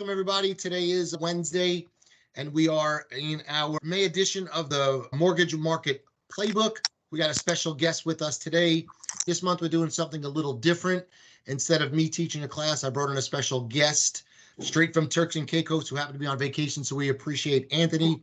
welcome everybody. Today is Wednesday, and we are in our May edition of the Mortgage Market Playbook. We got a special guest with us today. This month we're doing something a little different. Instead of me teaching a class, I brought in a special guest straight from Turks and Caicos who happened to be on vacation, so we appreciate Anthony.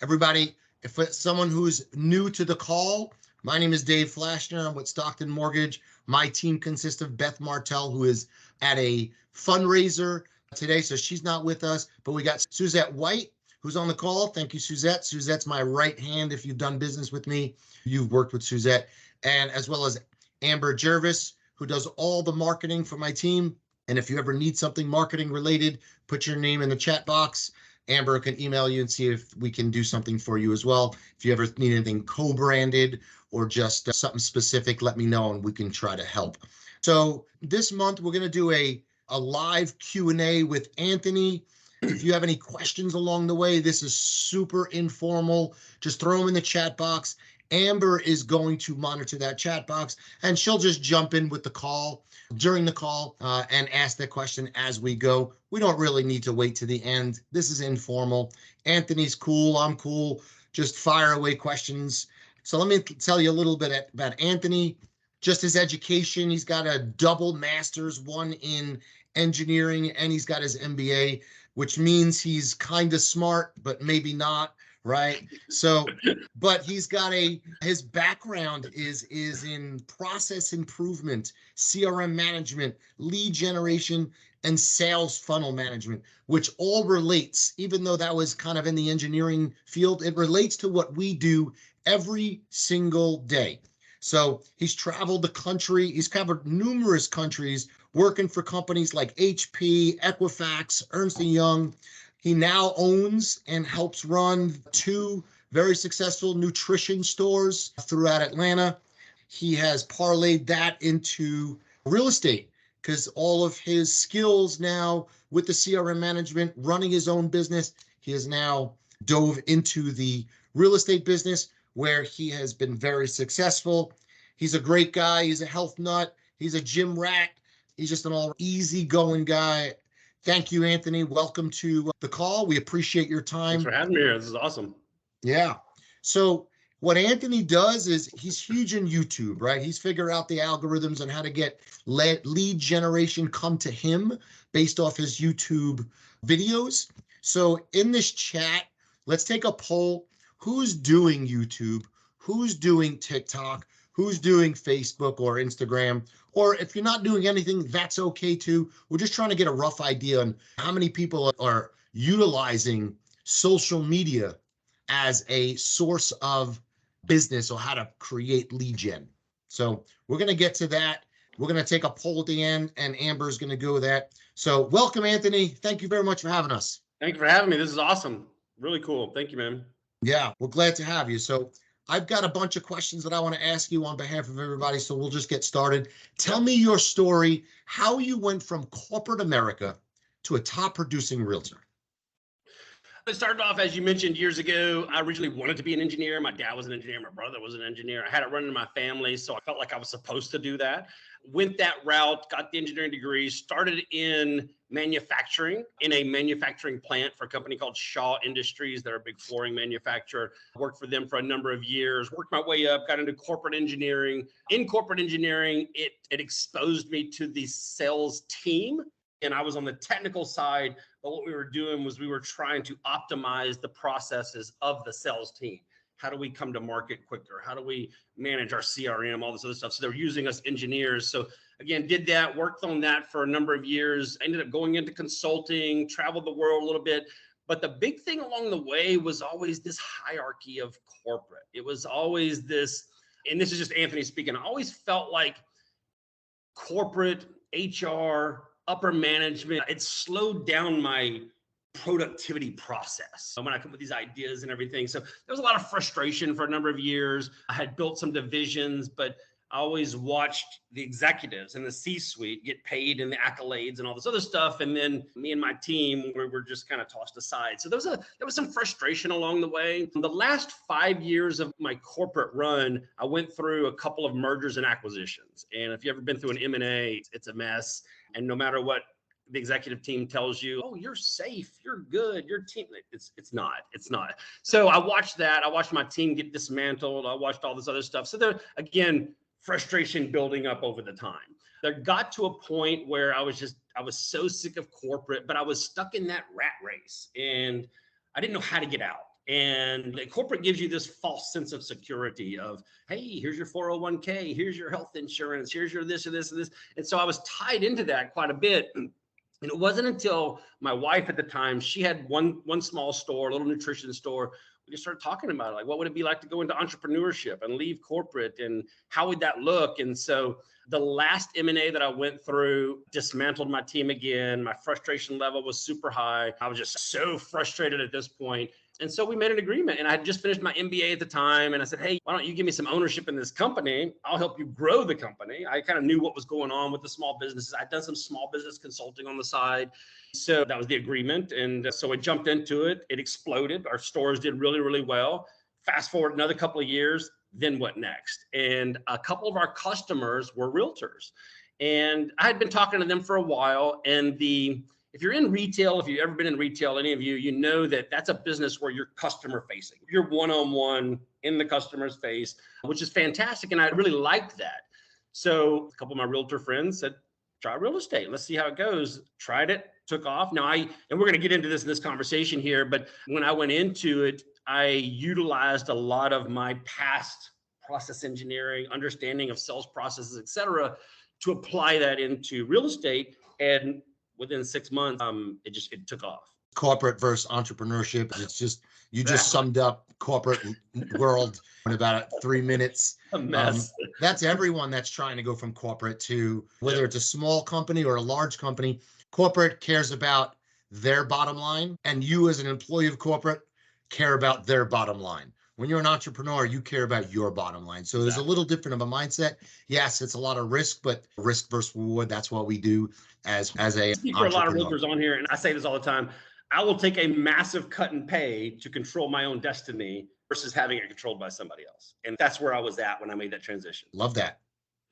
Everybody, if someone who's new to the call, my name is Dave Flashner. I'm with Stockton Mortgage. My team consists of Beth Martell, who is at a fundraiser today, so she's not with us, but we got Suzette White, who's on the call. Thank you, Suzette. Suzette's my right hand. If you've done business with me, you've worked with Suzette, and as well as Amber Jervis, who does all the marketing for my team. And if you ever need something marketing related, put your name in the chat box. Amber can email you and see if we can do something for you as well. If you ever need anything co-branded or just something specific, let me know and we can try to help. So this month we're going to do a live Q&A with Anthony. If you have any questions along the way, this is super informal. Just throw them in the chat box. Amber is going to monitor that chat box, and she'll just jump in with the call during the call and ask the question as we go. We don't really need to wait to the end. This is informal. Anthony's cool. I'm cool. Just fire away questions. So let me tell you a little bit about Anthony. Just his education. He's got a double master's, one in engineering, and he's got his MBA, which means he's kind of smart, but maybe not. Right. So, but he's got his background is in process improvement, CRM management, lead generation, and sales funnel management, which all relates, even though that was kind of in the engineering field, it relates to what we do every single day. So he's traveled the country. He's covered numerous countries, working for companies like HP, Equifax, Ernst & Young. He now owns and helps run 2 very successful nutrition stores throughout Atlanta. He has parlayed that into real estate because all of his skills now with the CRM management, running his own business, he has now dove into the real estate business where he has been very successful. He's a great guy. He's a health nut. He's a gym rat. He's just an all easygoing guy. Thank you, Anthony. Welcome to the call. We appreciate your time. Thanks for having me here. This is awesome. Yeah. So what Anthony does is he's huge in YouTube, right? He's figured out the algorithms and how to get lead generation come to him based off his YouTube videos. So in this chat, let's take a poll. Who's doing YouTube? Who's doing TikTok? Who's doing Facebook or Instagram? Or if you're not doing anything, that's okay too. We're just trying to get a rough idea on how many people are utilizing social media as a source of business or how to create lead gen. So we're going to get to that. We're going to take a poll at the end, and Amber's going to go with that. So welcome, Anthony. Thank you very much for having us. Thank you for having me. This is awesome. Really cool. Thank you, man. Yeah, we're glad to have you. So I've got a bunch of questions that I want to ask you on behalf of everybody, so we'll just get started. Tell me your story, how you went from corporate America to a top producing realtor. It started off, as you mentioned, years ago. I originally wanted to be an engineer. My dad was an engineer. My brother was an engineer. I had it running in my family, so I felt like I was supposed to do that. Went that route, got the engineering degree, started in manufacturing in a manufacturing plant for a company called Shaw Industries. They're a big flooring manufacturer. Worked for them for a number of years, worked my way up, got into corporate engineering. In corporate engineering, it exposed me to the sales team. And I was on the technical side, but what we were doing was we were trying to optimize the processes of the sales team. How do we come to market quicker? How do we manage our CRM, all this other stuff? So they were using us engineers. So again, did that, worked on that for a number of years, ended up going into consulting, traveled the world a little bit. But the big thing along the way was always this hierarchy of corporate. It was always this, and this is just Anthony speaking, I always felt like corporate, HR, upper management, it slowed down my productivity process when I come up with these ideas and everything. So there was a lot of frustration for a number of years. I had built some divisions, but I always watched the executives and the C-suite get paid and the accolades and all this other stuff. And then me and my team were just kind of tossed aside. So there was some frustration along the way. The last 5 years of my corporate run, I went through a couple of mergers and acquisitions. And if you've ever been through an M&A, it's a mess. And no matter what the executive team tells you, oh, you're safe, you're good, your team. It's not. So I watched that. I watched my team get dismantled. I watched all this other stuff. So there, again, frustration building up over the time. There got to a point where I was so sick of corporate, but I was stuck in that rat race and I didn't know how to get out. And corporate gives you this false sense of security of, hey, here's your 401k, here's your health insurance, here's your this or this and this. And so I was tied into that quite a bit. And it wasn't until my wife at the time, she had one small store, a little nutrition store. We just started talking about it. Like, what would it be like to go into entrepreneurship and leave corporate, and how would that look? And so the last M&A that I went through dismantled my team again. My frustration level was super high. I was just so frustrated at this point. And so we made an agreement, and I had just finished my MBA at the time. And I said, hey, why don't you give me some ownership in this company? I'll help you grow the company. I kind of knew what was going on with the small businesses. I'd done some small business consulting on the side. So that was the agreement. And so I jumped into it. It exploded. Our stores did really, really well. Fast forward another couple of years, then what next? And a couple of our customers were realtors. And I had been talking to them for a while. And if you're in retail, if you've ever been in retail, any of you, you know that that's a business where you're customer facing. You're one-on-one in the customer's face, which is fantastic. And I really liked that. So a couple of my realtor friends said, try real estate. Let's see how it goes. Tried it, took off. Now and we're going to get into this in this conversation here, but when I went into it, I utilized a lot of my past process engineering, understanding of sales processes, et cetera, to apply that into real estate. And within 6 months, it took off. Corporate versus entrepreneurship. It's just, you just summed up corporate world in about 3 minutes. A mess. That's everyone that's trying to go from corporate to, whether it's a small company or a large company. Corporate cares about their bottom line, and you as an employee of corporate care about their bottom line. When you're an entrepreneur, you care about your bottom line. So there's a little different of a mindset. Yes, it's a lot of risk, but risk versus reward, that's what we do as a entrepreneur. For a lot of realtors on here, and I say this all the time, I will take a massive cut in pay to control my own destiny versus having it controlled by somebody else. And that's where I was at when I made that transition. Love that.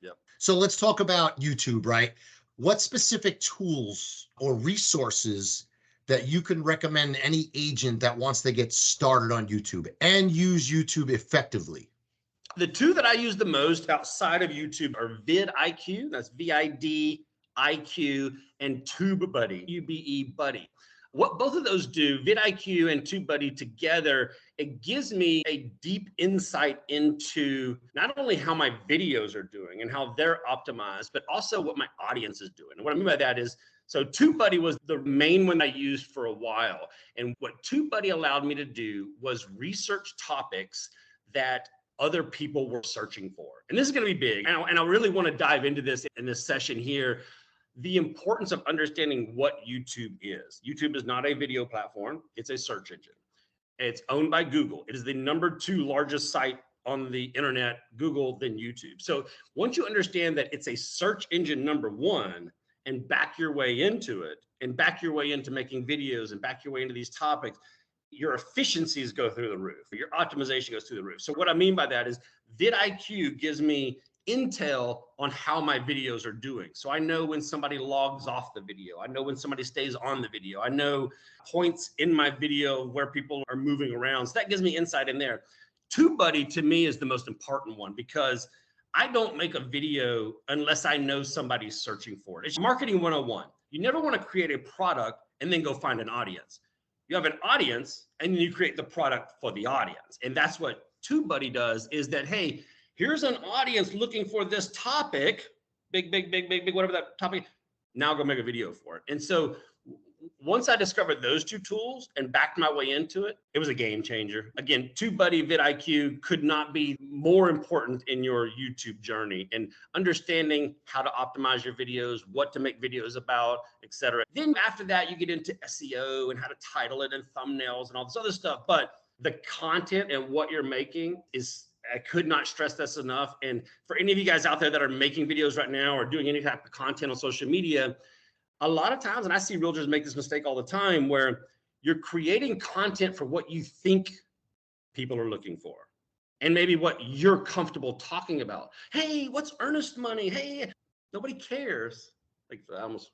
Yep. So let's talk about YouTube, right? What specific tools or resources that you can recommend any agent that wants to get started on YouTube and use YouTube effectively? The two that I use the most outside of YouTube are vidIQ, that's vidIQ, and TubeBuddy, UBE Buddy. What both of those do, vidIQ and TubeBuddy together, it gives me a deep insight into not only how my videos are doing and how they're optimized, but also what my audience is doing. And what I mean by that is, so TubeBuddy was the main one I used for a while. And what TubeBuddy allowed me to do was research topics that other people were searching for. And this is going to be big. And I really want to dive into this in this session here. The importance of understanding what YouTube is. YouTube is not a video platform. It's a search engine. It's owned by Google. It is the #2 largest site on the internet, Google, than YouTube. So once you understand that it's a search engine #1 and back your way into it and back your way into making videos and back your way into these topics, your efficiencies go through the roof. Your optimization goes through the roof. So what I mean by that is vidIQ gives me intel on how my videos are doing. So I know when somebody logs off the video. I know when somebody stays on the video. I know points in my video where people are moving around. So that gives me insight in there. TubeBuddy to me is the most important one because I don't make a video unless I know somebody's searching for it. It's marketing 101. You never want to create a product and then go find an audience. You have an audience and then you create the product for the audience. And that's what TubeBuddy does, is that, hey, here's an audience looking for this topic, big, whatever that topic. Now go make a video for it. And so once I discovered those two tools and backed my way into it, it was a game changer. Again, TubeBuddy, vidIQ could not be more important in your YouTube journey and understanding how to optimize your videos, what to make videos about, etc. Then after that, you get into SEO and how to title it and thumbnails and all this other stuff. But the content and what you're making is, I could not stress this enough. And for any of you guys out there that are making videos right now or doing any type of content on social media, a lot of times, and I see realtors make this mistake all the time, where you're creating content for what you think people are looking for and maybe what you're comfortable talking about. Hey, what's earnest money? Hey, nobody cares. Like, I almost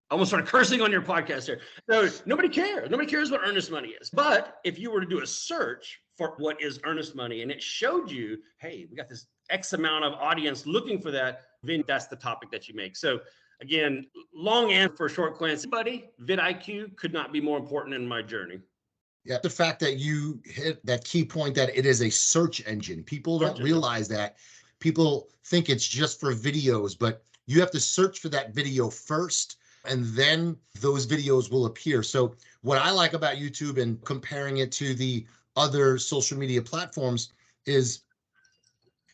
I almost started cursing on your podcast here. So nobody cares. Nobody cares what earnest money is. But if you were to do a search for what is earnest money and it showed you, hey, we got this X amount of audience looking for that, then that's the topic that you make. So again, long answer for a short glance. Buddy, vidIQ could not be more important in my journey. Yeah, the fact that you hit that key point that it is a search engine. People don't realize that. People think it's just for videos, but you have to search for that video first, and then those videos will appear. So what I like about YouTube and comparing it to the other social media platforms is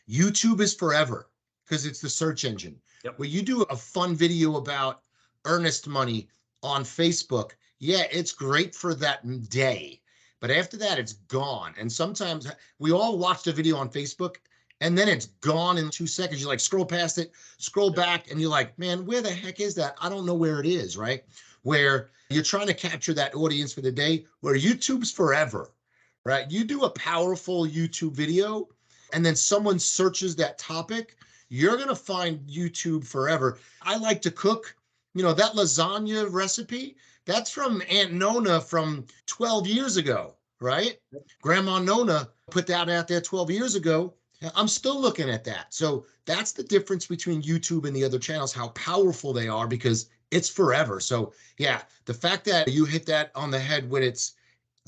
YouTube is forever because it's the search engine. Yep. When you do a fun video about earnest money on Facebook, yeah, it's great for that day. But after that, it's gone. And sometimes we all watched a video on Facebook and then it's gone in 2 seconds. You like scroll past it, scroll back, and you're like, man, where the heck is that? I don't know where it is, right? Where you're trying to capture that audience for the day, where YouTube's forever, right? You do a powerful YouTube video and then someone searches that topic, you're going to find YouTube forever. I like to cook. You know, that lasagna recipe, that's from Aunt Nona from 12 years ago, right? Grandma Nona put that out there 12 years ago. I'm still looking at that. So that's the difference between YouTube and the other channels, how powerful they are, because it's forever. So yeah, the fact that you hit that on the head when it's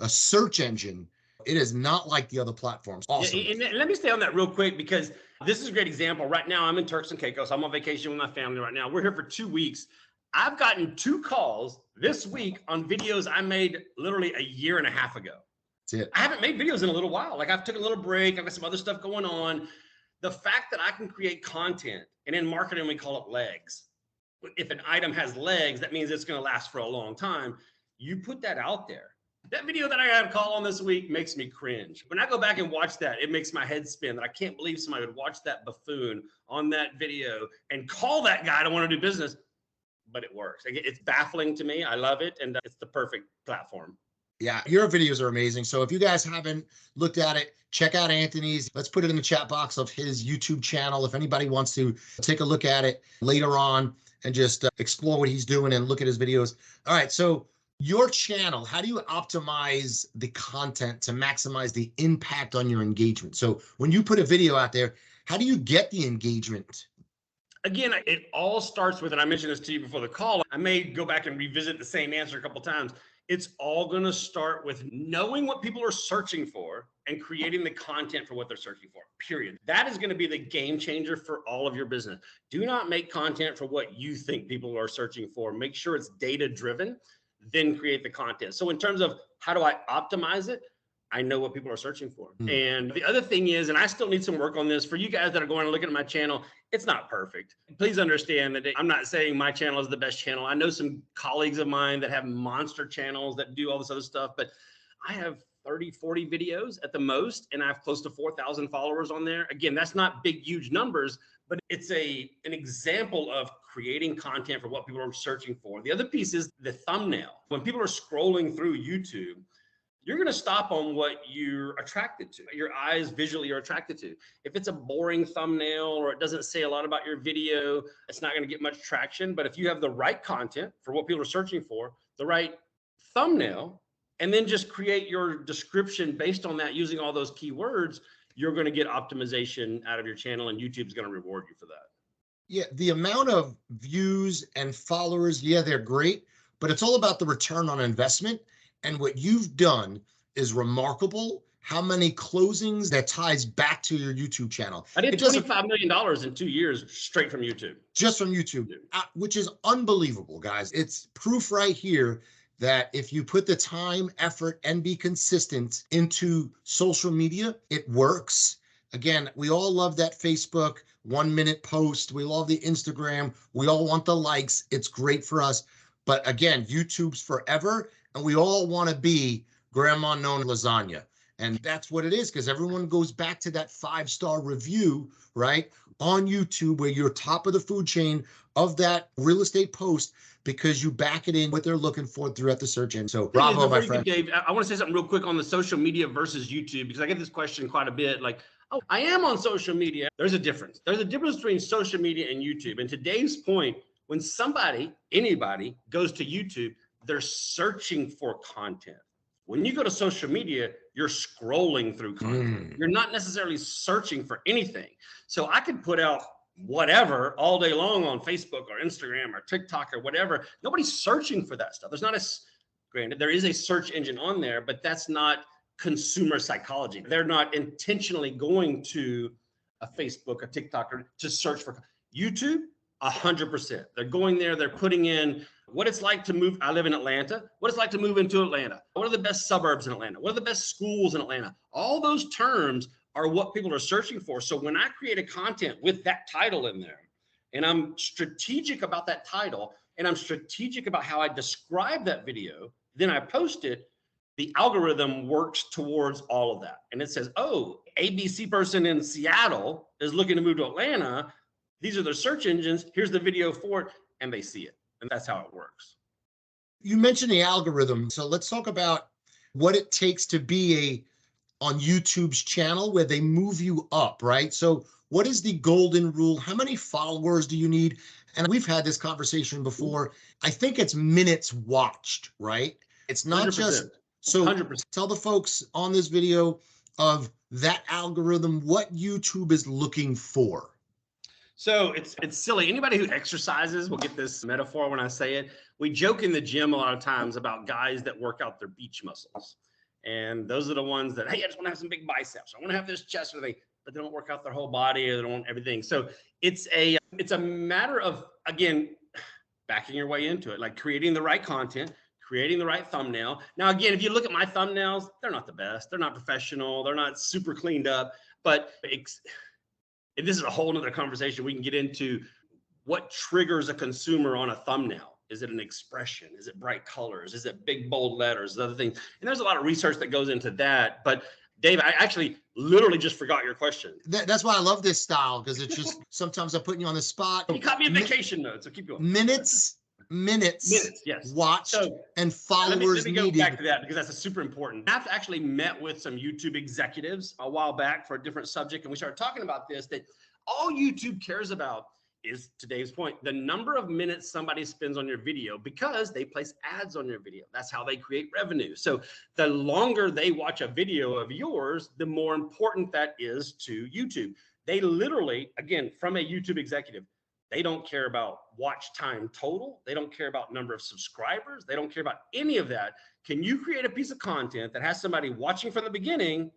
a search engine, it is not like the other platforms. Awesome. Yeah, and let me stay on that real quick, because this is a great example. Right now, I'm in Turks and Caicos. I'm on vacation with my family right now. We're here for 2 weeks. I've gotten 2 calls this week on videos I made literally a year and a half ago. That's it. I haven't made videos in a little while. Like, I've took a little break. I've got some other stuff going on. The fact that I can create content, and in marketing, we call it legs. If an item has legs, that means it's going to last for a long time. You put that out there. That video that I got a call on this week makes me cringe. When I go back and watch that, it makes my head spin that I can't believe somebody would watch that buffoon on that video and call that guy to want to do business. But it works. It's baffling to me. I love it. And it's the perfect platform. Yeah, your videos are amazing. So if you guys haven't looked at it, check out Anthony's. Let's put it in the chat box of his YouTube channel. If anybody wants to take a look at it later on and just explore what he's doing and look at his videos. All right. So your channel, how do you optimize the content to maximize the impact on your engagement? So when you put a video out there, how do you get the engagement? Again, it all starts with, and I mentioned this to you before the call, I may go back and revisit the same answer a couple of times. It's all going to start with knowing what people are searching for and creating the content for what they're searching for, period. That is going to be the game changer for all of your business. Do not make content for what you think people are searching for. Make sure it's data driven, then create the content. So in terms of how do I optimize it, I know what people are searching for. And the other thing is, and I still need some work on this, for you guys that are going to look at my channel, it's not perfect. Please understand that I'm not saying my channel is the best channel. I know some colleagues of mine that have monster channels that do all this other stuff, but I have 30, 40 videos at the most, and I have close to 4,000 followers on there. Again, that's not big, huge numbers, but it's an example of creating content for what people are searching for. The other piece is the thumbnail. When people are scrolling through YouTube, you're going to stop on what you're attracted to, your eyes visually are attracted to. If it's a boring thumbnail or it doesn't say a lot about your video, it's not going to get much traction. But if you have the right content for what people are searching for, the right thumbnail, and then just create your description based on that using all those keywords, you're going to get optimization out of your channel, and YouTube's going to reward you for that. Yeah, the amount of views and followers, yeah, they're great, but it's all about the return on investment. And what you've done is remarkable. How many closings that ties back to your YouTube channel. I did $25 million in 2 years straight from YouTube. Just from YouTube, which is unbelievable, guys. It's proof right here that if you put the time, effort, and be consistent into social media, it works. Again, we all love that Facebook 1-minute post. We love the Instagram. We all want the likes. It's great for us. But again, YouTube's forever. And we all want to be Grandma Nona lasagna. And that's what it is, because everyone goes back to that 5-star review, right, on YouTube, where you're top of the food chain of that real estate post, because you back it in what they're looking for throughout the search engine. So bravo, my friend. Dave, I want to say something real quick on the social media versus YouTube, because I get this question quite a bit. Like, oh, I am on social media. There's a difference. There's a difference between social media and YouTube. And to Dave's point, When anybody goes to YouTube, they're searching for content. When you go to social media, you're scrolling through content. You're not necessarily searching for anything. So I could put out whatever all day long on Facebook or Instagram or TikTok or whatever. Nobody's searching for that stuff. Granted, there is a search engine on there, but that's not consumer psychology. They're not intentionally going to a Facebook, a TikTok, or to search for YouTube. 100%. They're going there. They're putting in what it's like to move. I live in Atlanta. What it's like to move into Atlanta. What are the best suburbs in Atlanta? What are the best schools in Atlanta? All those terms are what people are searching for. So when I create a content with that title in there, and I'm strategic about that title, and I'm strategic about how I describe that video, then I post it, the algorithm works towards all of that. And it says, oh, ABC person in Seattle is looking to move to Atlanta. These are their search engines. Here's the video for it. And they see it. And that's how it works. You mentioned the algorithm. So let's talk about what it takes to be on YouTube's channel where they move you up, right? So what is the golden rule? How many followers do you need? And we've had this conversation before. I think it's minutes watched, right? It's not 100%. Just, so 100%. Tell the folks on this video of that algorithm, what YouTube is looking for. So it's silly. Anybody who exercises will get this metaphor when I say it. We joke in the gym a lot of times about guys that work out their beach muscles. And those are the ones that, hey, I just want to have some big biceps. I want to have this chest or thing, but they don't work out their whole body or they don't want everything. So it's a matter of, again, backing your way into it, like creating the right content, creating the right thumbnail. Now, again, if you look at my thumbnails, they're not the best. They're not professional. They're not super cleaned up, but and this is a whole nother conversation we can get into. What triggers a consumer on a thumbnail? Is it an expression? Is it bright colors? Is it big, bold letters? Other things. And there's a lot of research that goes into that. But Dave, I actually literally just forgot your question. That's why I love this style, because it's just sometimes I'm putting you on the spot. You caught me in vacation mode, so keep going. Minutes, yes. Watched, so, and followers let me go needed. Back to that, because that's super important. I've actually met with some YouTube executives a while back for a different subject, and we started talking about this, that all YouTube cares about is, to Dave's point, the number of minutes somebody spends on your video, because they place ads on your video. That's how they create revenue. So the longer they watch a video of yours, the more important that is to YouTube. They literally, again, from a YouTube executive, they don't care about watch time total. They don't care about number of subscribers. They don't care about any of that. Can you create a piece of content that has somebody watching from the beginning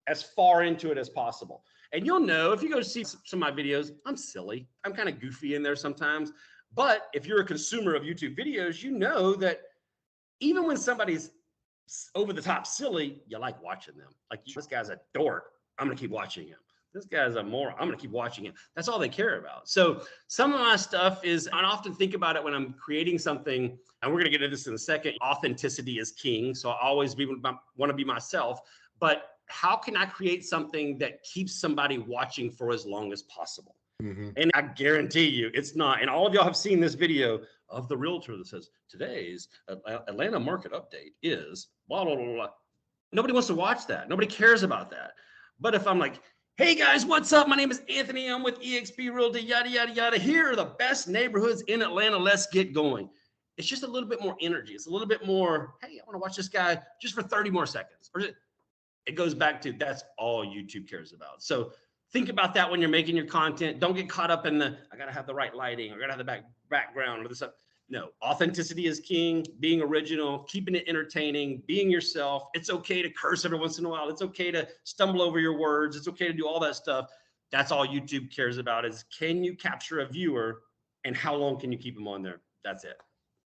as far into it as possible? And you'll know if you go see some of my videos, I'm silly. I'm kind of goofy in there sometimes. But if you're a consumer of YouTube videos, you know that even when somebody's over the top silly, you like watching them. Like, this guy's a dork, I'm going to keep watching him. This guy's a moron, I'm going to keep watching him. That's all they care about. So some of my stuff is, I often think about it when I'm creating something, and we're going to get into this in a second. Authenticity is king. So I always want to be myself. But how can I create something that keeps somebody watching for as long as possible? Mm-hmm. And I guarantee you it's not. And all of y'all have seen this video of the realtor that says, today's Atlanta market update is blah, blah, blah, blah. Nobody wants to watch that. Nobody cares about that. But if I'm like, hey guys, what's up? My name is Anthony. I'm with eXp Realty, yada, yada, yada. Here are the best neighborhoods in Atlanta. Let's get going. It's just a little bit more energy. It's a little bit more, hey, I want to watch this guy just for 30 more seconds. Or it goes back to, that's all YouTube cares about. So think about that when you're making your content. Don't get caught up in I got to have the right lighting. I got to have the background or this stuff. No, authenticity is king, being original, keeping it entertaining, being yourself. It's okay to curse every once in a while. It's okay to stumble over your words. It's okay to do all that stuff. That's all YouTube cares about, is can you capture a viewer and how long can you keep them on there? That's it.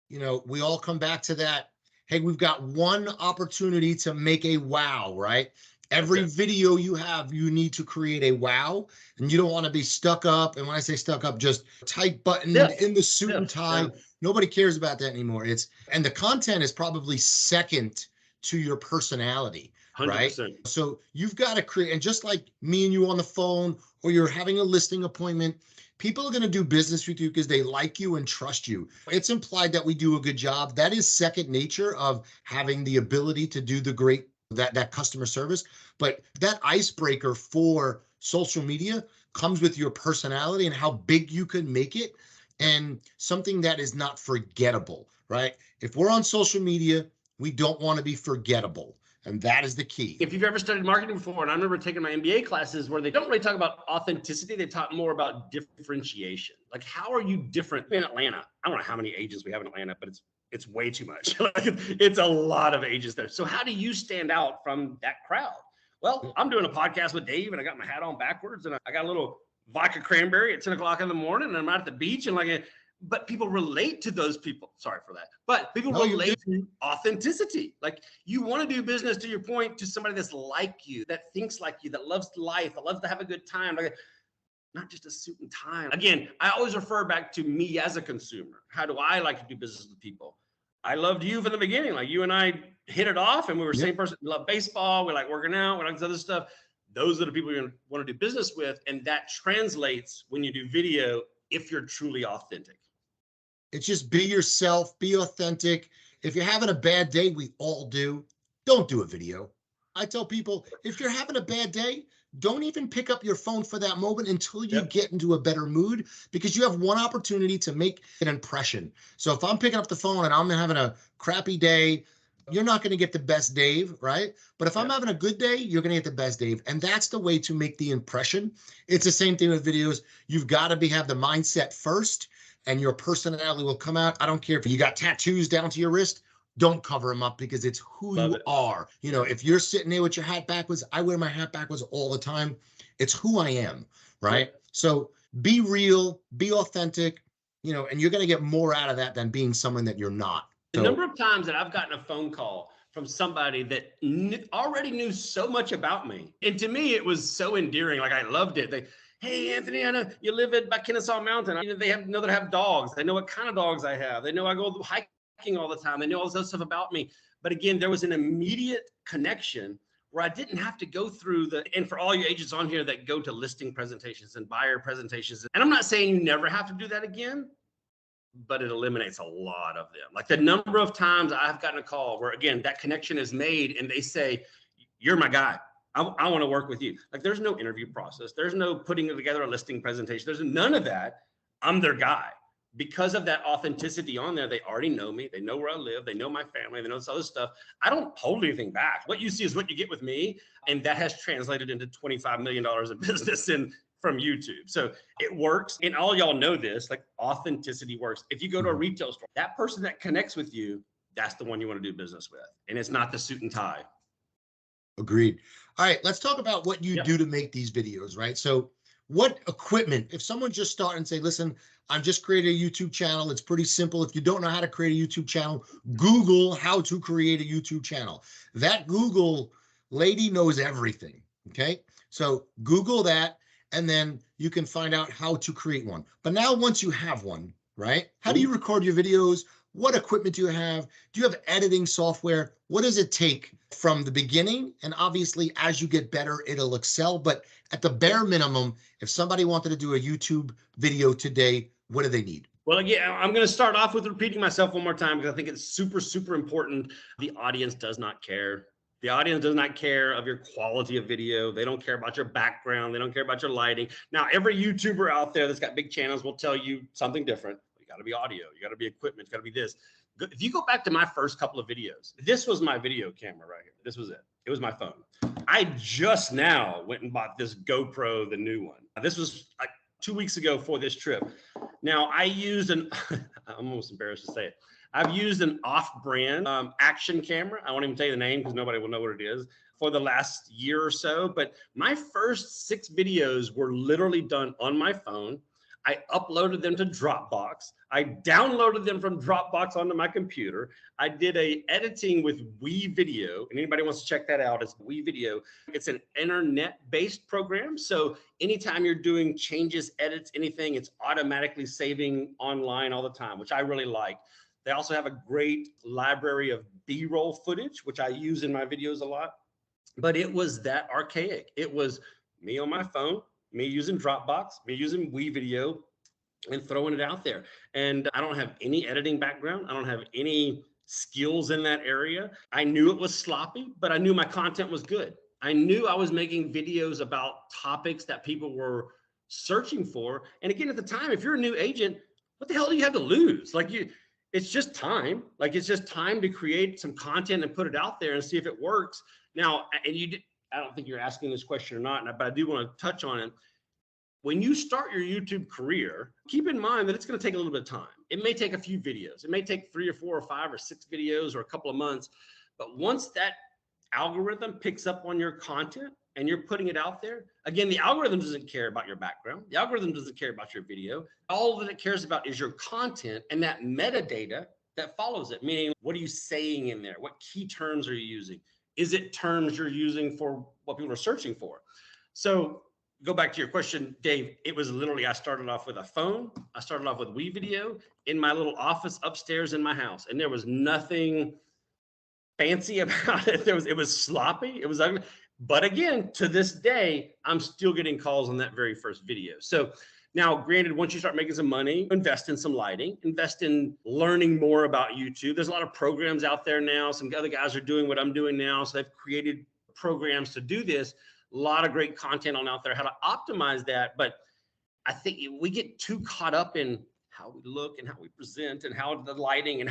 You know, we all come back to that. Hey, we've got one opportunity to make a wow, right? Every video you have, you need to create a wow, and you don't want to be stuck up. And when I say stuck up, just tight buttoned in the suit and tie. Yeah. Nobody cares about that anymore. And the content is probably second to your personality, 100%. Right? So you've got to create, and just like me and you on the phone, or you're having a listing appointment, people are going to do business with you because they like you and trust you. It's implied that we do a good job. That is second nature of having the ability to do the great, that customer service. But that icebreaker for social media comes with your personality and how big you can make it. and something that is not forgettable, right? If we're on social media, we don't want to be forgettable. And that is the key. If you've ever studied marketing before, and I remember taking my MBA classes where they don't really talk about authenticity, they talk more about differentiation. Like, how are you different in Atlanta? I don't know how many agents we have in Atlanta, but it's way too much. Like, it's a lot of agents there. So how do you stand out from that crowd? Well, I'm doing a podcast with Dave, and I got my hat on backwards, and I got a little vodka cranberry at 10 o'clock in the morning, and I'm out at the beach, and but people relate to those people. Sorry for that. But people relate to authenticity. Like, you want to do business, to your point, to somebody that's like you, that thinks like you, that loves life, that loves to have a good time. Like, not just a suit and tie. Again, I always refer back to me as a consumer. How do I like to do business with people? I loved you from the beginning. Like, you and I hit it off, and we were the same person. We love baseball. We like working out. We like this other stuff. Those are the people you're going to want to do business with. And that translates when you do video, if you're truly authentic. It's just be yourself, be authentic. If you're having a bad day, we all do, don't do a video. I tell people, if you're having a bad day, don't even pick up your phone for that moment until you get into a better mood, because you have one opportunity to make an impression. So if I'm picking up the phone and I'm having a crappy day, you're not going to get the best Dave, right? But if I'm having a good day, you're going to get the best Dave. And that's the way to make the impression. It's the same thing with videos. You've got to have the mindset first, and your personality will come out. I don't care if you got tattoos down to your wrist, don't cover them up, because it's who you are. You know, if you're sitting there with your hat backwards, I wear my hat backwards all the time. It's who I am, right? So be real, be authentic, you know, and you're going to get more out of that than being someone that you're not. The number of times that I've gotten a phone call from somebody that already knew so much about me. And to me, it was so endearing. Like, I loved it. Hey, Anthony, I know you live by Kennesaw Mountain. They know that I have dogs. They know what kind of dogs I have. They know I go hiking all the time. They know all this other stuff about me. But again, there was an immediate connection where I didn't have to go through and for all you agents on here that go to listing presentations and buyer presentations, and I'm not saying you never have to do that again, but it eliminates a lot of them. Like, the number of times I've gotten a call where, again, that connection is made and they say, you're my guy. I want to work with you. Like, there's no interview process. There's no putting together a listing presentation. There's none of that. I'm their guy. Because of that authenticity on there, they already know me. They know where I live. They know my family. They know this other stuff. I don't hold anything back. What you see is what you get with me. And that has translated into $25 million of business from YouTube. So it works. And all y'all know this, like, authenticity works. If you go to a retail store, that person that connects with you, that's the one you want to do business with. And it's not the suit and tie. Agreed. All right, let's talk about what you do to make these videos, right? So what equipment, if someone just started and say, listen, I'm just creating a YouTube channel. It's pretty simple. If you don't know how to create a YouTube channel, Google how to create a YouTube channel. That Google lady knows everything, okay? So Google that, and then you can find out how to create one. But now, once you have one, right? How do you record your videos? What equipment do you have? Do you have editing software? What does it take from the beginning? And obviously, as you get better, it'll excel. But at the bare minimum, if somebody wanted to do a YouTube video today, what do they need? Well, again, I'm going to start off with repeating myself one more time, because I think it's super, super important. The audience does not care. The audience does not care of your quality of video. They don't care about your background. They don't care about your lighting. Now, every YouTuber out there that's got big channels will tell you something different. You got to be audio. You got to be equipment. It's got to be this. If you go back to my first couple of videos, this was my video camera right here. This was it. It was my phone. I just now went and bought this GoPro, the new one. This was like 2 weeks ago for this trip. Now, I used I'm almost embarrassed to say it. I've used an off-brand action camera. I won't even tell you the name because nobody will know what it is, for the last year or so. But my first 6 videos were literally done on my phone. I uploaded them to Dropbox. I downloaded them from Dropbox onto my computer. I did a editing with WeVideo, and anybody wants to check that out, it's WeVideo. It's an internet-based program. So anytime you're doing changes, edits, anything, it's automatically saving online all the time, which I really like. They also have a great library of B-roll footage, which I use in my videos a lot. But it was that archaic. It was me on my phone, me using Dropbox, me using WeVideo, and throwing it out there. And I don't have any editing background. I don't have any skills in that area. I knew it was sloppy, but I knew my content was good. I knew I was making videos about topics that people were searching for. And again, at the time, if you're a new agent, what the hell do you have to lose? Like it's just time. Like it's just time to create some content and put it out there and see if it works. Now, and I don't think you're asking this question or not, but I do want to touch on it. When you start your YouTube career, keep in mind that it's going to take a little bit of time. It may take a few videos. It may take 3 or 4 or 5 or 6 videos or a couple of months. But once that algorithm picks up on your content and you're putting it out there, again, the algorithm doesn't care about your background. The algorithm doesn't care about your video. All that it cares about is your content and that metadata that follows it, meaning what are you saying in there? What key terms are you using? Is it terms you're using for what people are searching for? So go back to your question, Dave. It was literally, I started off with a phone. I started off with WeVideo in my little office upstairs in my house. And there was nothing fancy about it. It was sloppy. It was ugly. But again, to this day, I'm still getting calls on that very first video. So now, granted, once you start making some money, invest in some lighting, invest in learning more about YouTube. There's a lot of programs out there now. Some other guys are doing what I'm doing now. So they've created programs to do this. A lot of great content on out there, how to optimize that. But I think we get too caught up in how we look and how we present and how the lighting and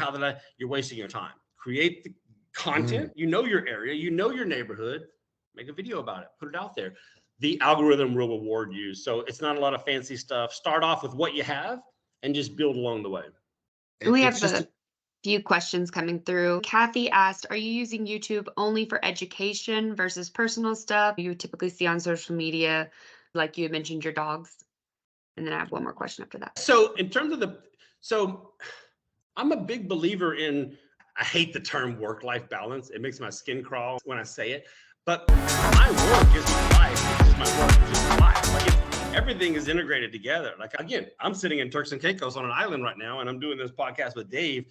you're wasting your time. Create the content, you know your area, you know your neighborhood, make a video about it, put it out there. The algorithm will reward you. So it's not a lot of fancy stuff. Start off with what you have and just build along the way. We have a few questions coming through. Kathy asked, are you using YouTube only for education versus personal stuff you typically see on social media? Like you had mentioned your dogs. And then I have one more question after that. So in terms of so I'm a big believer in, I hate the term work-life balance. It makes my skin crawl when I say it. But my work is my life. This is my work, this is my life. Like everything is integrated together. Like again, I'm sitting in Turks and Caicos on an island right now, and I'm doing this podcast with Dave.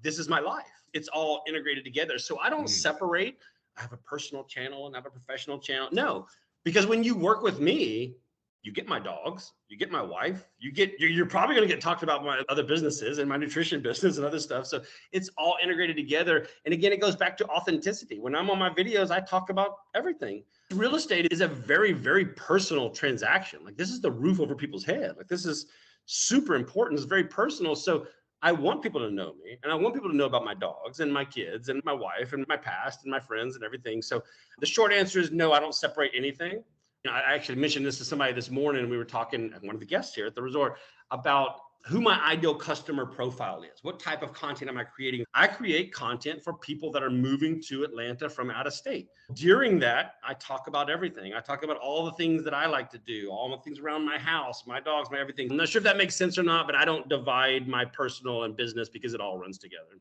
This is my life. It's all integrated together. So I don't separate. I have a personal channel and I have a professional channel. No, because when you work with me, you get my dogs, you get my wife, you're probably going to get talked about my other businesses and my nutrition business and other stuff. So it's all integrated together. And again, it goes back to authenticity. When I'm on my videos, I talk about everything. Real estate is a very, very personal transaction. Like this is the roof over people's head. Like this is super important. It's very personal. So I want people to know me and I want people to know about my dogs and my kids and my wife and my past and my friends and everything. So the short answer is no, I don't separate anything. I actually mentioned this to somebody this morning. We were talking, one of the guests here at the resort, about who my ideal customer profile is. What type of content am I creating? I create content for people that are moving to Atlanta from out of state. During that, I talk about everything. I talk about all the things that I like to do, all the things around my house, my dogs, my everything. I'm not sure if that makes sense or not, but I don't divide my personal and business because it all runs together.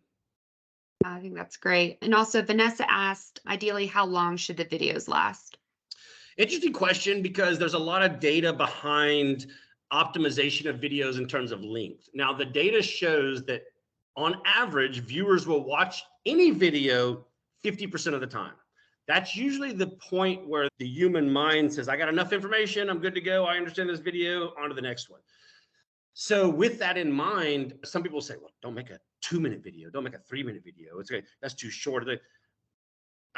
I think that's great. And also Vanessa asked, ideally, how long should the videos last? Interesting question, because there's a lot of data behind optimization of videos in terms of length. Now, the data shows that on average, viewers will watch any video 50% of the time. That's usually the point where the human mind says, I got enough information, I'm good to go, I understand this video, on to the next one. So with that in mind, some people say, well, don't make a 2-minute video, don't make a 3-minute video. It's okay, that's too short.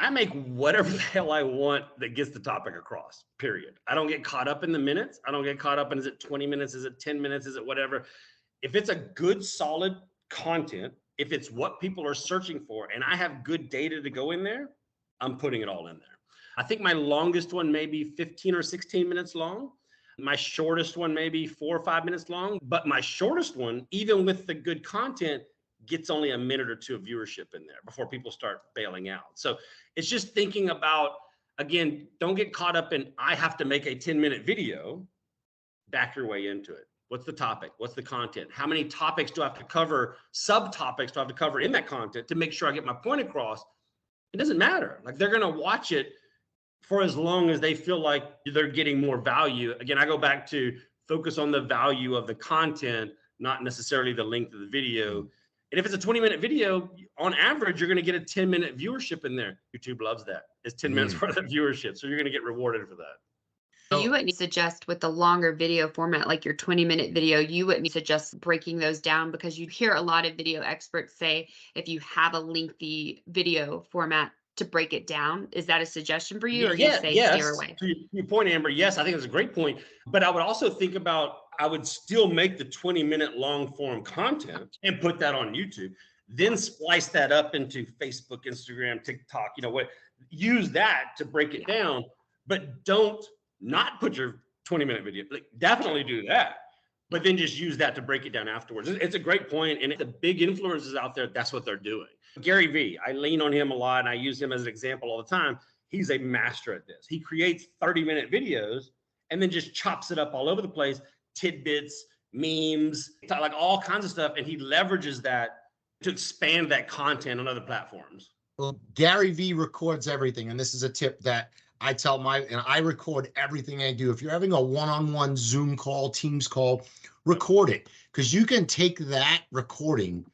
I make whatever the hell I want that gets the topic across, period. I don't get caught up in the minutes. I don't get caught up in, is it 20 minutes? Is it 10 minutes? Is it whatever? If it's a good, solid content, if it's what people are searching for, and I have good data to go in there, I'm putting it all in there. I think my longest one may be 15 or 16 minutes long. My shortest one may be 4 or 5 minutes long, but my shortest one, even with the good content, gets only a minute or two of viewership in there before people start bailing out. So it's just thinking about, again, don't get caught up in, I have to make a 10-minute video. Back your way into it. What's the topic? What's the content? How many topics do I have to cover? Subtopics do I have to cover in that content to make sure I get my point across? It doesn't matter. Like they're going to watch it for as long as they feel like they're getting more value. Again, I go back to focus on the value of the content, not necessarily the length of the video. And if it's a 20-minute video, on average, you're going to get a 10-minute viewership in there. YouTube loves that. It's 10 minutes worth of viewership. So you're going to get rewarded for that. You wouldn't suggest with the longer video format, like your 20-minute video, you wouldn't suggest breaking those down, because you hear a lot of video experts say, if you have a lengthy video format, to break it down. Is that a suggestion for you, or you say steer away? To your point, Amber, yes, I think it's a great point. But I would also think about, I would still make the 20-minute long form content and put that on YouTube, then splice that up into Facebook, Instagram, TikTok, use that to break it down, but don't not put your 20-minute video. Like, definitely do that, but then just use that to break it down afterwards. It's a great point, and the big influencers out there, that's what they're doing. Gary Vee, I lean on him a lot, and I use him as an example all the time. He's a master at this. He creates 30-minute videos and then just chops it up all over the place, tidbits, memes, like all kinds of stuff, and he leverages that to expand that content on other platforms. Well, Gary Vee records everything, and this is a tip that I tell and I record everything I do. If you're having a one-on-one Zoom call, Teams call, record it, because you can take that recording,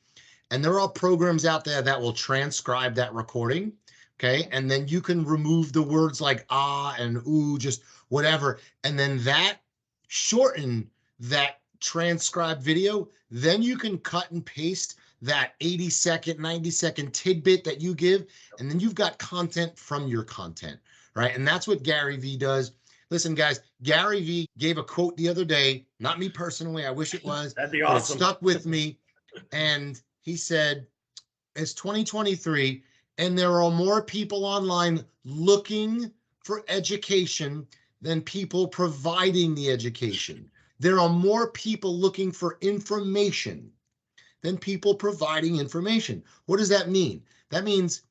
and there are programs out there that will transcribe that recording, okay? And then you can remove the words like ah and ooh, just whatever, and then that shorten that transcribed video. Then you can cut and paste that 80-second, 90-second tidbit that you give, and then you've got content from your content, right? And that's what Gary Vee does. Listen, guys, Gary Vee gave a quote the other day, not me personally, I wish it was. That'd be awesome. It stuck with me, and he said, it's 2023, and there are more people online looking for education than people providing the education. There are more people looking for information than people providing information. What does that mean? That means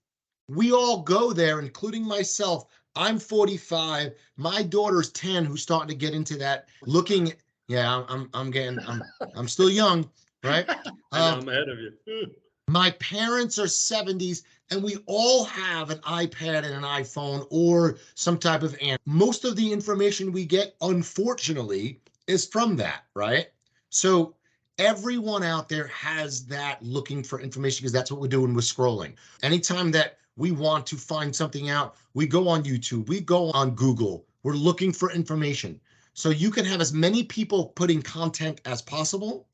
we all go there, including myself. I'm 45. My daughter's 10, who's starting to get into that looking. Yeah, I'm still young, right? I'm ahead of you. My parents are 70s, and we all have an iPad and an iPhone or some type of app. Most of the information we get, unfortunately, is from that, right? So everyone out there has that looking for information, because that's what we're doing with scrolling. Anytime that we want to find something out, we go on YouTube, we go on Google, we're looking for information. So you can have as many people putting content as possible,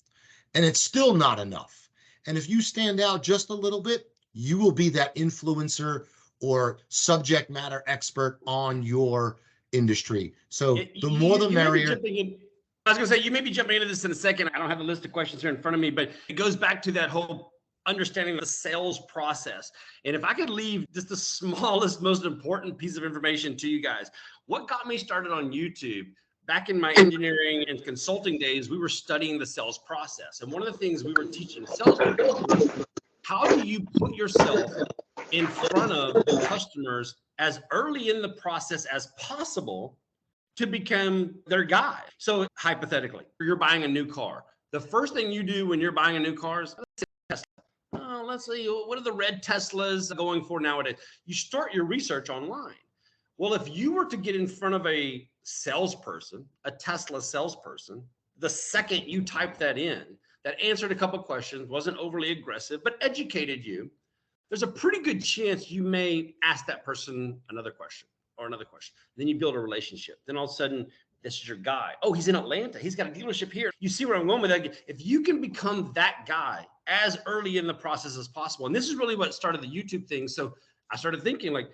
and it's still not enough. And if you stand out just a little bit, you will be that influencer or subject matter expert on your industry. So the more the merrier. I was going to say, you may be jumping into this in a second. I don't have a list of questions here in front of me, but it goes back to that whole understanding the sales process. And if I could leave just the smallest, most important piece of information to you guys, what got me started on YouTube, back in my engineering and consulting days, we were studying the sales process. And one of the things we were teaching sales people was, how do you put yourself in front of the customers as early in the process as possible to become their guy? So hypothetically, you're buying a new car. The first thing you do when you're buying a new car is, let's see, what are the red Teslas going for nowadays? You start your research online. Well, if you were to get in front of a salesperson, a Tesla salesperson, the second you type that in, that answered a couple of questions, wasn't overly aggressive, but educated you, there's a pretty good chance you may ask that person another question or another question. Then you build a relationship. Then all of a sudden, this is your guy. Oh, he's in Atlanta. He's got a dealership here. You see where I'm going with that? If you can become that guy as early in the process as possible, and this is really what started the YouTube thing. So I started thinking like,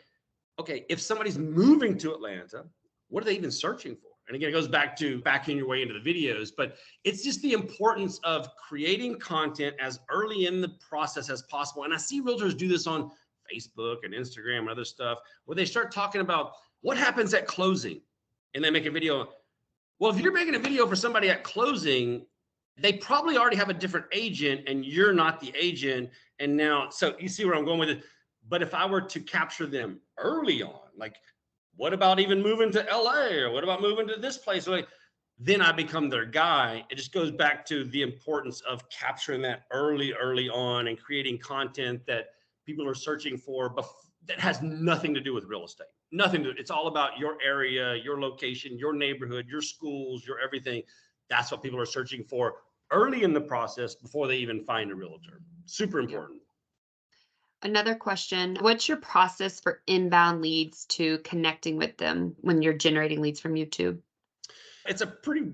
okay, if somebody's moving to Atlanta, what are they even searching for? And again, it goes back to backing your way into the videos, but it's just the importance of creating content as early in the process as possible. And I see realtors do this on Facebook and Instagram and other stuff, where they start talking about what happens at closing, and they make a video. Well, if you're making a video for somebody at closing, they probably already have a different agent and you're not the agent. And now, so you see where I'm going with it. But if I were to capture them early on, like, what about even moving to LA, or what about moving to this place? Like, then I become their guy. It just goes back to the importance of capturing that early on and creating content that people are searching for, that has nothing to do with real estate. Nothing to do. It's all about your area, your location, your neighborhood, your schools, your everything. That's what people are searching for early in the process before they even find a realtor. Super important. Another question, what's your process for inbound leads to connecting with them when you're generating leads from YouTube? It's a pretty,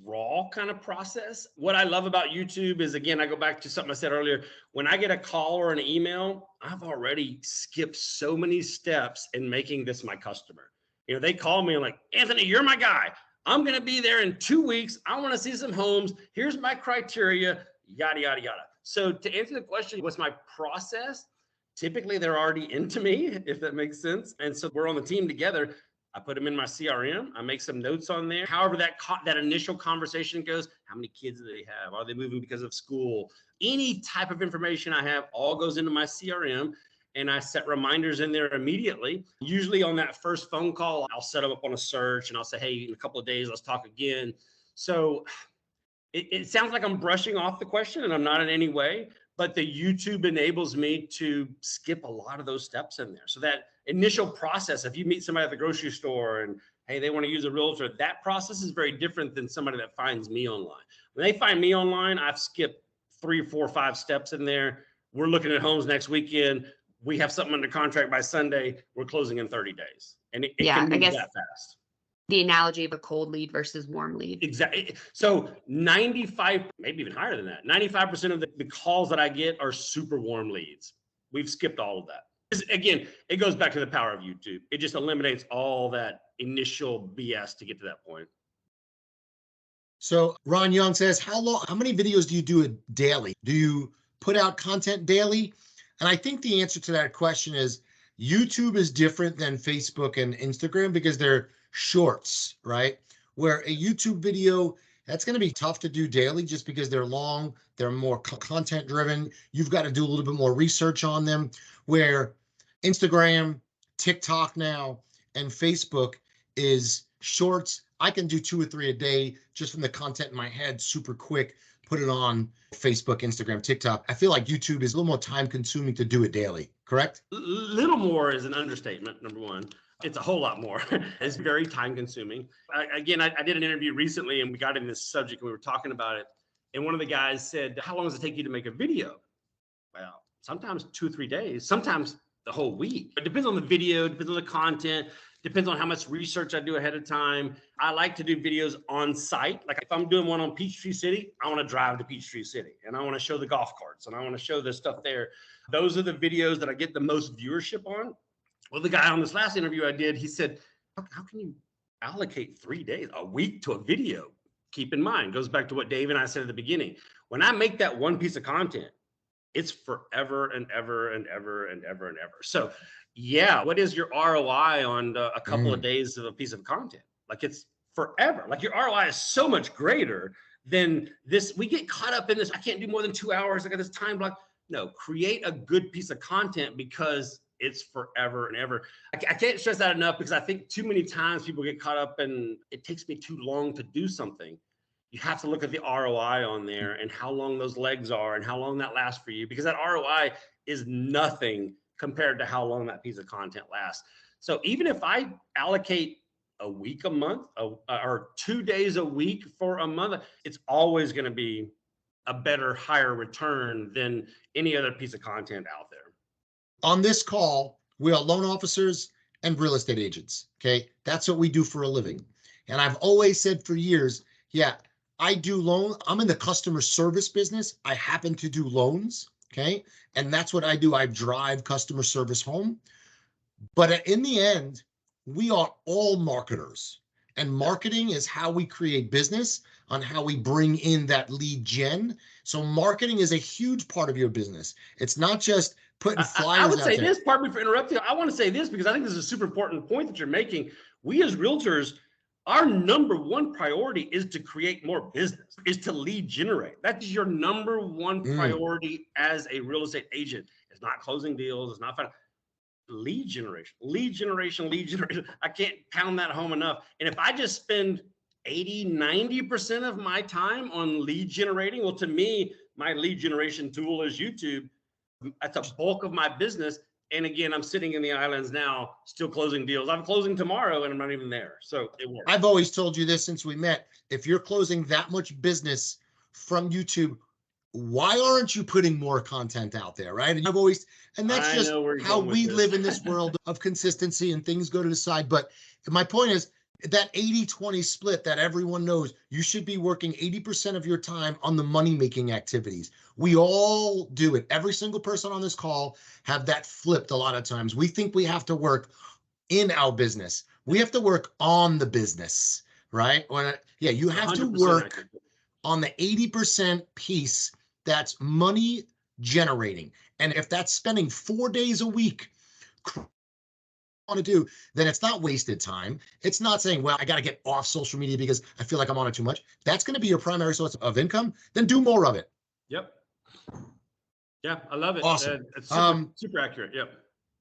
raw kind of process. What I love about YouTube is, again, I go back to something I said earlier. When I get a call or an email, I've already skipped so many steps in making this my customer. They call me and like, Anthony, you're my guy. I'm going to be there in 2 weeks. I want to see some homes. Here's my criteria, yada, yada, yada. So to answer the question, what's my process? Typically, they're already into me, if that makes sense. And so we're on the team together. I put them in my CRM. I make some notes on there. However, that initial conversation goes, how many kids do they have? Are they moving because of school? Any type of information I have all goes into my CRM, and I set reminders in there immediately. Usually on that first phone call, I'll set them up on a search and I'll say, hey, in a couple of days, let's talk again. So it sounds like I'm brushing off the question, and I'm not in any way, but the YouTube enables me to skip a lot of those steps in there. So that initial process, if you meet somebody at the grocery store and, hey, they want to use a realtor, that process is very different than somebody that finds me online. When they find me online, I've skipped 3, 4, 5 steps in there. We're looking at homes next weekend. We have something under contract by Sunday. We're closing in 30 days. And it can move that fast. The analogy of a cold lead versus warm lead. Exactly. So 95, maybe even higher than that, 95% of the calls that I get are super warm leads. We've skipped all of that. Again, it goes back to the power of YouTube. It just eliminates all that initial BS to get to that point. So Ron Young says, how many videos do you do daily? Do you put out content daily? And I think the answer to that question is YouTube is different than Facebook and Instagram because they're shorts, right? Where a YouTube video, that's going to be tough to do daily just because they're long, they're more content driven. You've got to do a little bit more research on them. Where Instagram, TikTok now, and Facebook is shorts. I can do 2 or 3 a day just from the content in my head, super quick, put it on Facebook, Instagram, TikTok. I feel like YouTube is a little more time consuming to do it daily, correct? Little more is an understatement, number one. It's a whole lot more. It's very time consuming. I did an interview recently and we got into this subject and we were talking about it. And one of the guys said, how long does it take you to make a video? Well, sometimes 2 or 3 days, sometimes the whole week. It depends on the video, depends on the content, depends on how much research I do ahead of time. I like to do videos on site. Like if I'm doing one on Peachtree City, I want to drive to Peachtree City and I want to show the golf carts and I want to show the stuff there. Those are the videos that I get the most viewership on. Well, the guy on this last interview I did, he said, how can you allocate 3 days, a week to a video? Keep in mind, goes back to what Dave and I said at the beginning. When I make that one piece of content, it's forever and ever and ever and ever and ever. So yeah, what is your ROI on a couple of days of a piece of content? Like it's forever. Like your ROI is so much greater than this. We get caught up in this. I can't do more than 2 hours. I got this time block. No, create a good piece of content because it's forever and ever. I can't stress that enough because I think too many times people get caught up and it takes me too long to do something. You have to look at the ROI on there and how long those legs are and how long that lasts for you, because that ROI is nothing compared to how long that piece of content lasts. So even if I allocate a week a month or 2 days a week for a month, it's always going to be a better, higher return than any other piece of content out there. On this call, we are loan officers and real estate agents. Okay. That's what we do for a living. And I've always said for years, yeah, I do loan. I'm in the customer service business. I happen to do loans. Okay. And that's what I do. I drive customer service home. But in the end, we are all marketers. And marketing is how we create business, on how we bring in that lead gen. So marketing is a huge part of your business. It's not just putting flyers out there. I would say this, pardon me for interrupting. I want to say this because I think this is a super important point that you're making. We as realtors, our number one priority is to create more business, is to lead generate. That is your number one priority as a real estate agent. It's not closing deals. It's not lead generation, lead generation, lead generation. I can't pound that home enough. And if I just spend 80-90% of my time on lead generating, well, to me, my lead generation tool is YouTube. That's a bulk of my business. And again, I'm sitting in the islands now, still closing deals. I'm closing tomorrow and I'm not even there. So it works. I've always told you this since we met. If you're closing that much business from YouTube, why aren't you putting more content out there, right? And that's just how we live in this world of consistency and things go to the side. But my point is that 80-20 split that everyone knows, you should be working 80% of your time on the money-making activities. We all do it. Every single person on this call have that flipped a lot of times. We think we have to work in our business. We have to work on the business. right? Yeah, you have to 100% work accurate. on the 80% piece that's money generating. And if that's spending 4 days a week want to do, then it's not wasted time. It's not saying, well, I got to get off social media because I feel like I'm on it too much. That's going to be your primary source of income. Then do more of it. Yep. Yeah, I love it. Awesome. It's super accurate. Yep.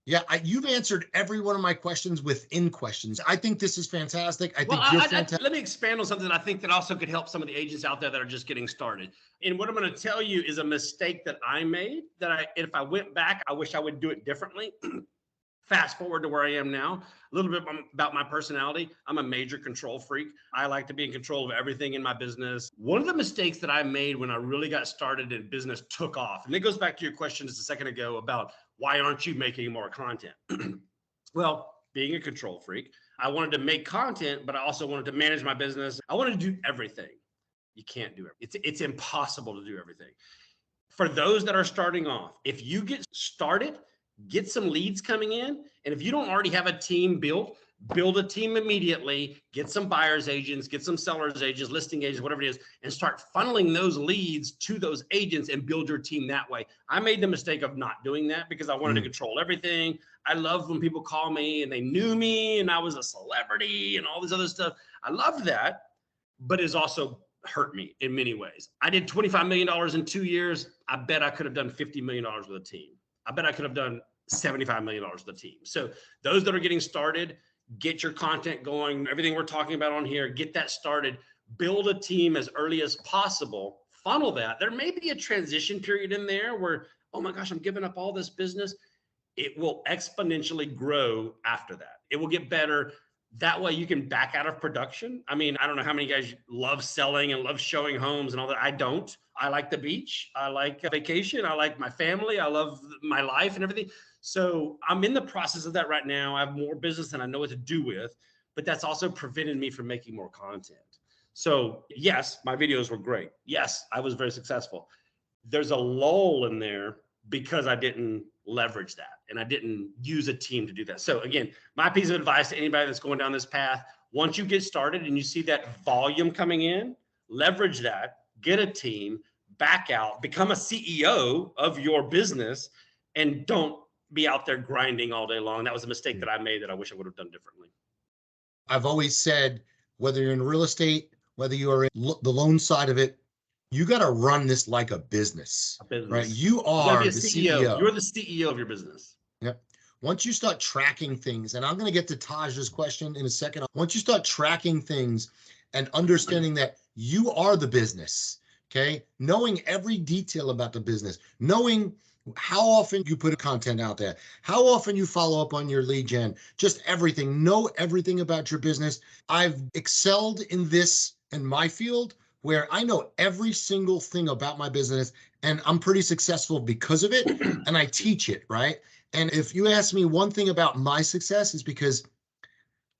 Yeah, you've answered every one of my questions within questions. I think this is fantastic. I think you're fantastic. Let me expand on something that I think that also could help some of the agents out there that are just getting started. And what I'm going to tell you is a mistake that I made that if I went back, I wish I would do it differently. Fast forward to where I am now, a little bit about my personality. I'm a major control freak. I like to be in control of everything in my business. One of the mistakes that I made when I really got started and business took off, and it goes back to your question just a second ago about why aren't you making more content? Well, being a control freak, I wanted to make content, but I also wanted to manage my business. I wanted to do everything. You can't do it. It's impossible to do everything. For those that are starting off, if you get started, get some leads coming in. And if you don't already have a team built, build a team immediately, get some buyer's agents, get some seller's agents, listing agents, whatever it is, and start funneling those leads to those agents and build your team that way. I made the mistake of not doing that because I wanted to control everything. I love when people call me and they knew me and I was a celebrity and all this other stuff. I loved that, but it's also hurt me in many ways. I did $25 million in 2 years. I bet I could have done $50 million with a team. I bet I could have done $75 million with a team. So those that are getting started, get your content going, everything we're talking about on here, get that started, build a team as early as possible, funnel that. There may be a transition period in there where, oh my gosh, I'm giving up all this business. It will exponentially grow after that. It will get better. That way you can back out of production. I mean, I don't know how many guys love selling and love showing homes and all that. I don't. I like the beach. I like vacation. I like my family. I love my life and everything. So I'm in the process of that right now. I have more business than I know what to do with, but that's also prevented me from making more content. So yes, my videos were great. Yes, I was very successful. There's a lull in there because I didn't leverage that and I didn't use a team to do that. So again, my piece of advice to anybody that's going down this path, once you get started and you see that volume coming in, leverage that, get a team, back out, become a CEO of your business, and don't be out there grinding all day long. That was a mistake that I made that I wish I would have done differently. I've always said, whether you're in real estate, whether you're in the loan side of it, you got to run this like a business, right? You are the CEO. You're the CEO of your business. Yep. Once you start tracking things, and I'm going to get to Taj's question in a second. Once you start tracking things and understanding that you are the business, okay? Knowing every detail about the business, knowing how often you put content out there, how often you follow up on your lead gen, just everything, know everything about your business. I've excelled in this in my field where I know every single thing about my business and I'm pretty successful because of it. And I teach it, right? And if you ask me one thing about my success is because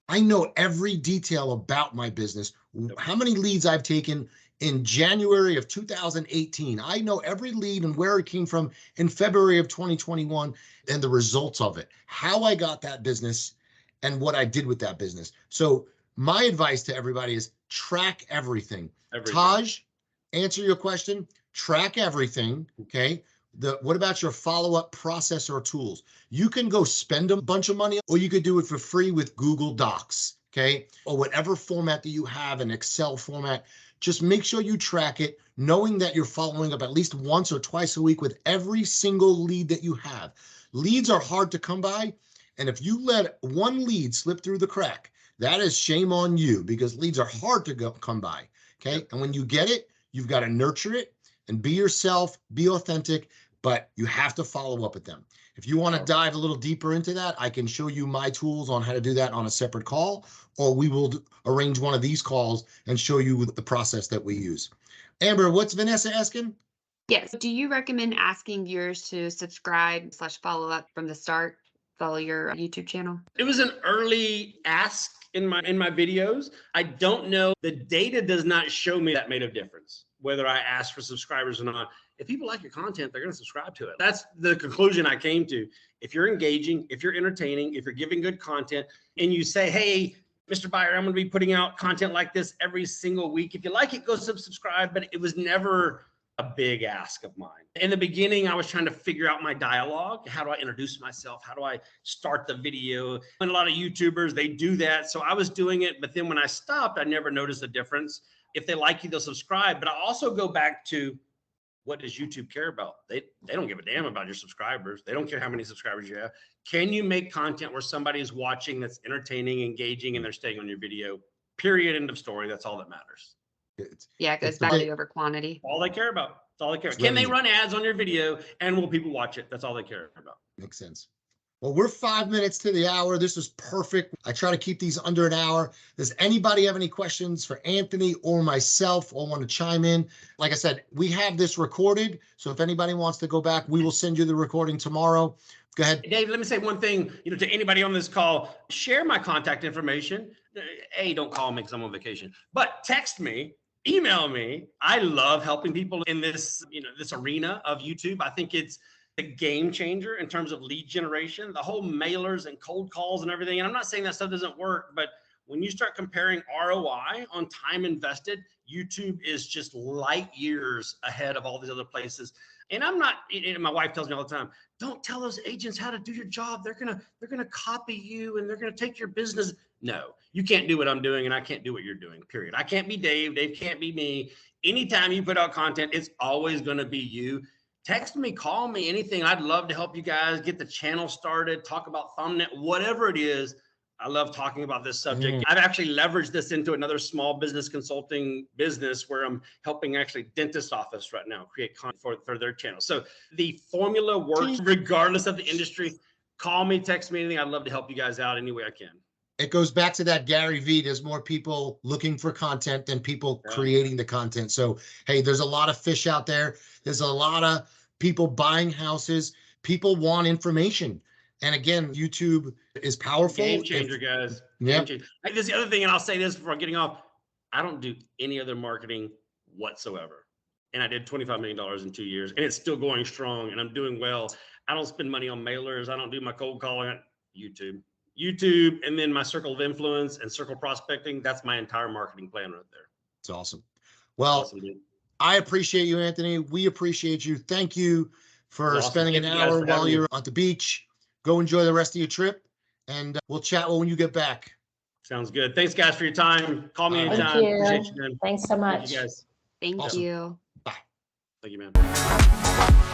I know every detail about my business, how many leads I've taken in January of 2018. I know every lead and where it came from in February of 2021 and the results of it, how I got that business and what I did with that business. So my advice to everybody is track everything. Taj, answer your question, track everything, okay? What about your follow-up process or tools? You can go spend a bunch of money or you could do it for free with Google Docs, okay? Or whatever format that you have, an Excel format. Just make sure you track it, knowing that you're following up at least once or twice a week with every single lead that you have. Leads are hard to come by. And if you let one lead slip through the crack, that is shame on you because leads are hard to come by, okay? And when you get it, you've got to nurture it and be yourself, be authentic, but you have to follow up with them. If you want to dive a little deeper into that, I can show you my tools on how to do that on a separate call, or we will arrange one of these calls and show you the process that we use. Amber, what's Vanessa asking? Yes. Do you recommend asking viewers to subscribe/follow up from the start, follow your YouTube channel? It was an early ask in my videos. I don't know. The data does not show me that made a difference, whether I asked for subscribers or not. If people like your content, they're going to subscribe to it. That's the conclusion I came to. If you're engaging, if you're entertaining, if you're giving good content, and you say, hey, Mr. Buyer, I'm going to be putting out content like this every single week. If you like it, go subscribe. But it was never a big ask of mine. In the beginning, I was trying to figure out my dialogue. How do I introduce myself? How do I start the video? And a lot of YouTubers, they do that. So I was doing it. But then when I stopped, I never noticed a difference. If they like you, they'll subscribe. But I also go back to, what does YouTube care about? They don't give a damn about your subscribers. They don't care how many subscribers you have. Can you make content where somebody is watching that's entertaining, engaging, and they're staying on your video? Period. End of story. That's all that matters. Yeah, it goes quality over quantity. All they care about. That's all they care about. Can they run ads on your video and will people watch it? That's all they care about. Makes sense. Well, we're 5 minutes to the hour. This is perfect. I try to keep these under an hour. Does anybody have any questions for Anthony or myself or want to chime in? Like I said, we have this recorded. So if anybody wants to go back, we will send you the recording tomorrow. Go ahead. Dave, let me say one thing, to anybody on this call, share my contact information. Don't call me because I'm on vacation, but text me, email me. I love helping people in this, this arena of YouTube. I think it's a game changer in terms of lead generation, the whole mailers and cold calls and everything. And I'm not saying that stuff doesn't work, but when you start comparing ROI on time invested, YouTube is just light years ahead of all these other places. And I'm not, my wife tells me all the time, don't tell those agents how to do your job. They're gonna copy you and they're gonna take your business. No, you can't do what I'm doing and I can't do what you're doing, period. I can't be Dave. Dave can't be me. Anytime you put out content, it's always gonna be you. Text me, call me, anything. I'd love to help you guys get the channel started, talk about thumbnail, whatever it is. I love talking about this subject. I've actually leveraged this into another small business consulting business where I'm helping actually dentist office right now create content for their channel. So the formula works regardless of the industry. Call me, text me, anything. I'd love to help you guys out any way I can. It goes back to that Gary V. There's more people looking for content than people creating the content. So, hey, there's a lot of fish out there. There's a lot of people buying houses. People want information. And again, YouTube is powerful. Game changer, guys. Yeah. This is the other thing, and I'll say this before getting off. I don't do any other marketing whatsoever. And I did $25 million in 2 years, and it's still going strong, and I'm doing well. I don't spend money on mailers. I don't do my cold calling on YouTube, and then my circle of influence and circle prospecting. That's my entire marketing plan right there. It's awesome. Well, awesome, I appreciate you, Anthony. We appreciate you. Thank you for spending an hour while you're at the beach. Go enjoy the rest of your trip, and we'll chat when you get back. Sounds good. Thanks, guys, for your time. Call me anytime. Thank you. Appreciate you, man. Thanks so much. Thank you, guys. Thank Awesome. you. Bye. Thank you, man.